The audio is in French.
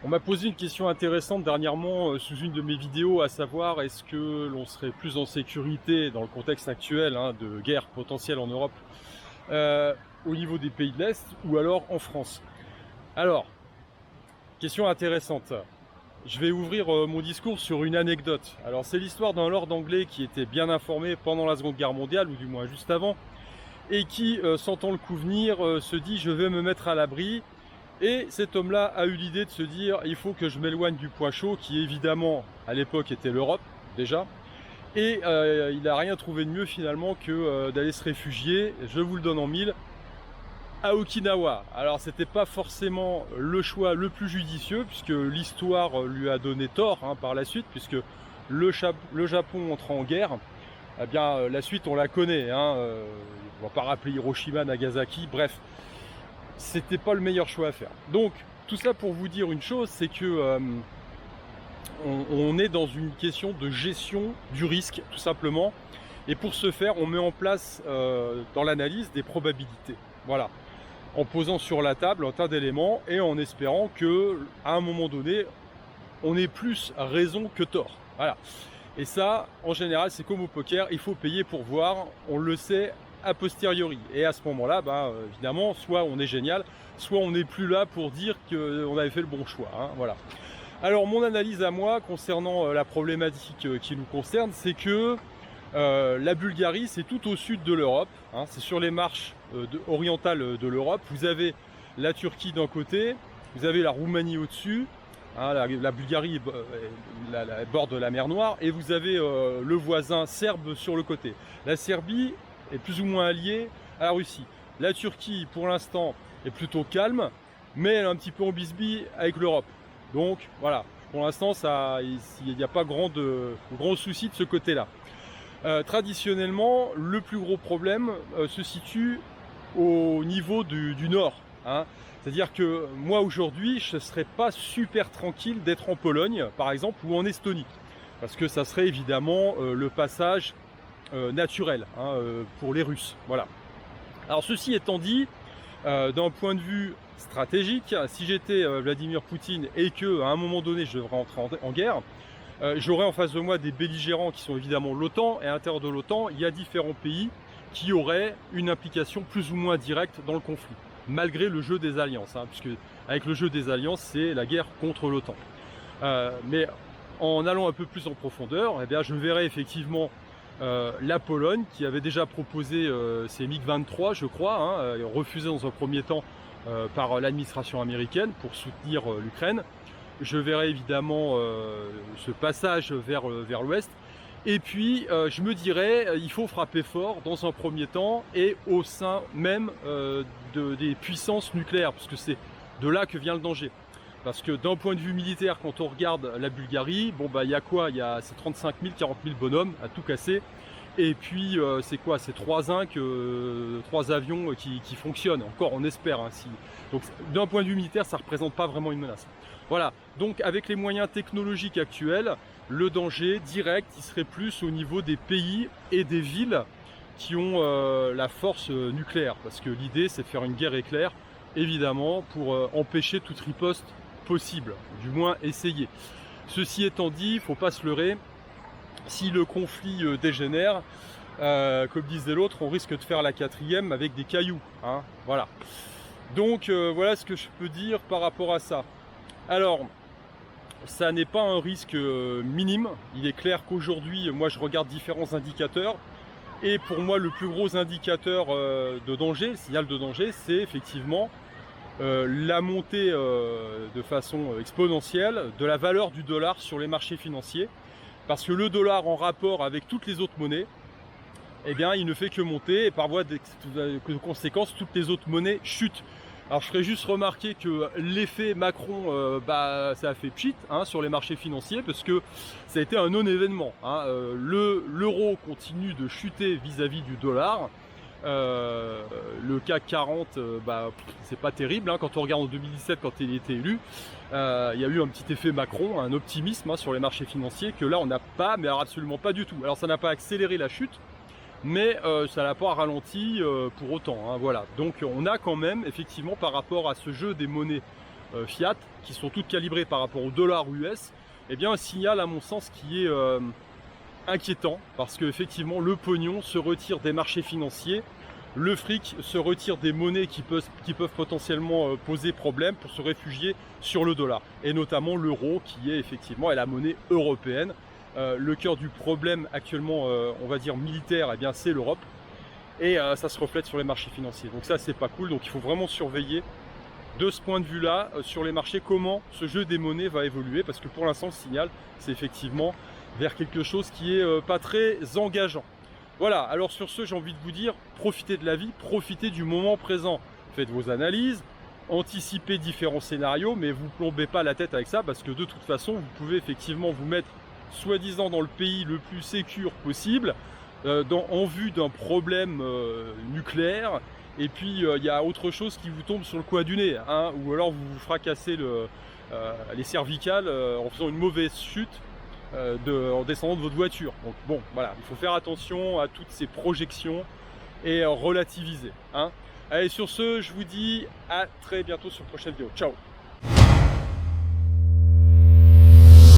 On m'a posé une question intéressante dernièrement sous une de mes vidéos, à savoir est-ce que l'on serait plus en sécurité dans le contexte actuel de guerre potentielle en Europe au niveau des pays de l'Est ou alors en France. Alors, question intéressante. Je vais ouvrir mon discours sur une anecdote. Alors c'est l'histoire d'un lord anglais qui était bien informé pendant la Seconde Guerre mondiale, ou du moins juste avant, et qui, sentant le coup venir, se dit « je vais me mettre à l'abri ». Et cet homme-là a eu l'idée de se dire il faut que je m'éloigne du point chaud, qui évidemment à l'époque était l'Europe déjà. Et il n'a rien trouvé de mieux finalement que d'aller se réfugier, je vous le donne en mille, à Okinawa. Alors c'était pas forcément le choix le plus judicieux, puisque l'histoire lui a donné tort par la suite, puisque le Japon entrant en guerre, eh bien la suite on la connaît, on va pas rappeler Hiroshima, Nagasaki, bref. C'était pas le meilleur choix à faire. Donc tout ça pour vous dire une chose, c'est que on est dans une question de gestion du risque tout simplement, et pour ce faire on met en place dans l'analyse des probabilités, voilà, en posant sur la table un tas d'éléments et en espérant que à un moment donné on ait plus raison que tort, voilà. Et ça en général c'est comme au poker, il faut payer pour voir, on le sait a posteriori, et à ce moment-là, évidemment, soit on est génial, soit on n'est plus là pour dire qu'on avait fait le bon choix, voilà. Alors mon analyse à moi concernant la problématique qui nous concerne, c'est que la Bulgarie, c'est tout au sud de l'Europe, c'est sur les marches orientales de l'Europe. Vous avez la Turquie d'un côté, vous avez la Roumanie au-dessus, la Bulgarie borde la mer Noire, et vous avez le voisin serbe sur le côté. La Serbie est plus ou moins alliée à la Russie. La Turquie, pour l'instant, est plutôt calme, mais elle est un petit peu en bisbille avec l'Europe. Donc, voilà, pour l'instant, il n'y a pas grand souci de ce côté-là. Traditionnellement, le plus gros problème se situe au niveau du nord. C'est-à-dire que moi, aujourd'hui, je ne serais pas super tranquille d'être en Pologne, par exemple, ou en Estonie. Parce que ça serait évidemment le passage naturel pour les Russes, voilà. Alors ceci étant dit, d'un point de vue stratégique, si j'étais Vladimir Poutine et que à un moment donné je devrais entrer en guerre, j'aurais en face de moi des belligérants qui sont évidemment l'OTAN, et à l'intérieur de l'OTAN il y a différents pays qui auraient une implication plus ou moins directe dans le conflit, malgré le jeu des alliances, puisque avec le jeu des alliances c'est la guerre contre l'OTAN. Mais en allant un peu plus en profondeur, eh bien, je verrais effectivement la Pologne, qui avait déjà proposé ses MiG-23, je crois, refusé dans un premier temps par l'administration américaine pour soutenir l'Ukraine. Je verrai évidemment ce passage vers l'ouest. Et puis, je me dirais, il faut frapper fort dans un premier temps et au sein même des puissances nucléaires, puisque c'est de là que vient le danger. Parce que d'un point de vue militaire, quand on regarde la Bulgarie, il y a quoi? Il y a ces 35 000, 40 000 bonhommes à tout casser. Et puis, c'est quoi? C'est 3 avions qui fonctionnent. Encore, on espère. Donc, d'un point de vue militaire, ça ne représente pas vraiment une menace. Voilà. Donc, avec les moyens technologiques actuels, le danger direct, il serait plus au niveau des pays et des villes qui ont la force nucléaire. Parce que l'idée, c'est de faire une guerre éclair, évidemment, pour empêcher toute riposte possible, du moins essayer. Ceci étant dit, il ne faut pas se leurrer, si le conflit dégénère, comme disait l'autre, on risque de faire la 4e avec des cailloux, voilà. Donc voilà ce que je peux dire par rapport à ça. Alors, ça n'est pas un risque minime, il est clair qu'aujourd'hui, moi je regarde différents indicateurs, et pour moi le plus gros indicateur de danger, le signal de danger, c'est effectivement la montée de façon exponentielle de la valeur du dollar sur les marchés financiers, parce que le dollar en rapport avec toutes les autres monnaies, eh bien il ne fait que monter, et par voie de conséquence toutes les autres monnaies chutent. Alors je ferai juste remarquer que l'effet Macron, ça a fait pchit sur les marchés financiers, parce que ça a été un non-événement. L'euro continue de chuter vis-à-vis du dollar. Le CAC 40, c'est pas terrible, quand on regarde en 2017 quand il était élu, il y a eu un petit effet Macron, un optimisme sur les marchés financiers que là on n'a pas, mais alors absolument pas du tout. Alors ça n'a pas accéléré la chute, mais ça n'a pas ralenti pour autant, voilà. Donc on a quand même effectivement par rapport à ce jeu des monnaies Fiat, qui sont toutes calibrées par rapport au dollar US, eh bien un signal à mon sens qui est inquiétant, parce qu'effectivement le pognon se retire des marchés financiers, le fric se retire des monnaies qui peuvent potentiellement poser problème pour se réfugier sur le dollar, et notamment l'euro qui est effectivement la monnaie européenne. Le cœur du problème actuellement, on va dire militaire, eh bien c'est l'Europe, et ça se reflète sur les marchés financiers. Donc ça c'est pas cool, donc il faut vraiment surveiller de ce point de vue là sur les marchés comment ce jeu des monnaies va évoluer, parce que pour l'instant le signal c'est effectivement vers quelque chose qui est pas très engageant. Voilà, alors sur ce j'ai envie de vous dire, profitez de la vie, profitez du moment présent, faites vos analyses, anticipez différents scénarios, mais vous plombez pas la tête avec ça, parce que de toute façon vous pouvez effectivement vous mettre soi-disant dans le pays le plus sécure possible, en vue d'un problème nucléaire, et puis il y a autre chose qui vous tombe sur le coin du nez, hein, ou alors vous vous fracassez les cervicales en faisant une mauvaise chute en descendant de votre voiture. Donc bon, voilà, il faut faire attention à toutes ces projections et relativiser, hein. Allez, sur ce, je vous dis à très bientôt sur une prochaine vidéo. Ciao!